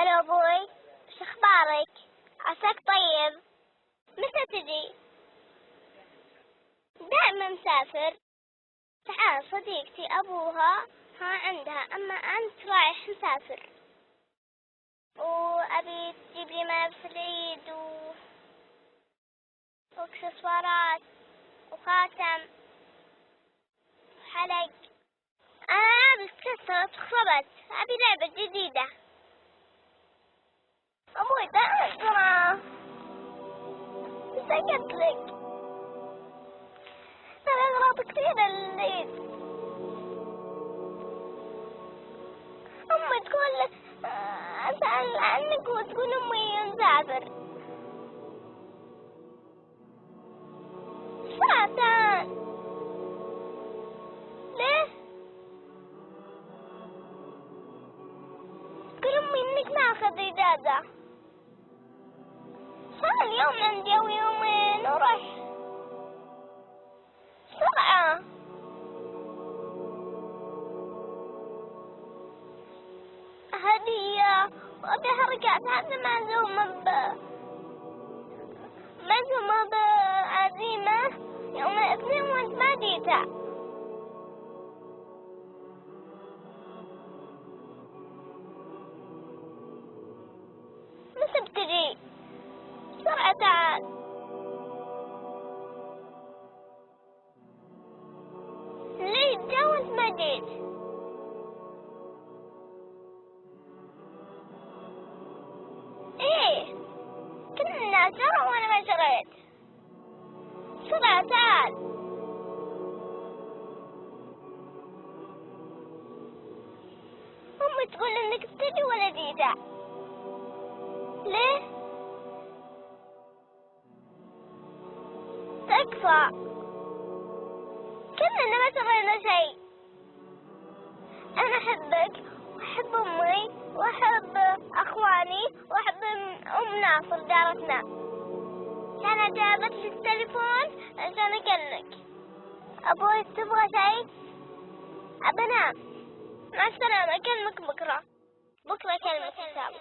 هلا أبوي، إيش أخبارك؟ عساك طيب؟ متى تجي؟ دائما مسافر. تعال صديقتي أبوها عندها، أما أنت رايح مسافر، وأبي تجيب لي ملابس العيد وإكسسوارات وخاتم وحلق. أنا لابس كسرت وخربت، أبي لعبة جديدة. أبوي تعال ترى، بس قلت لك أنا أغراض كثيرة للعيد. أمي تقول أسأل عنك وتقول أمي نسافر. ساعتان. ليه؟ تقول أمي إنك ما أخذ إجازة. صار اليوم عندي ويومين ورح بسرعة. هدية وأبي حركات، هذا معزومة بعزيمة يوم الاثنين وانت ما جيت. متى بتجي؟ بسرعة تعال. ليه جا وانت ما جيت؟ ايه كنا شرى وانا ما شريت. بسرعة تعال. أمي تقول إنك بتجي ولا جيتا. ليه؟ تكفى، كلنا ما سوينا شيء. أنا أحبك وأحب أمي وأحب أخواني وأحب أم ناصر جارتنا. كانت جابت لي التليفون عشان أكلمك. أبوي تبغى شيء؟ أبى أنام. مع السلامة، أكلمك بكرة أكلمك إن شاء الله.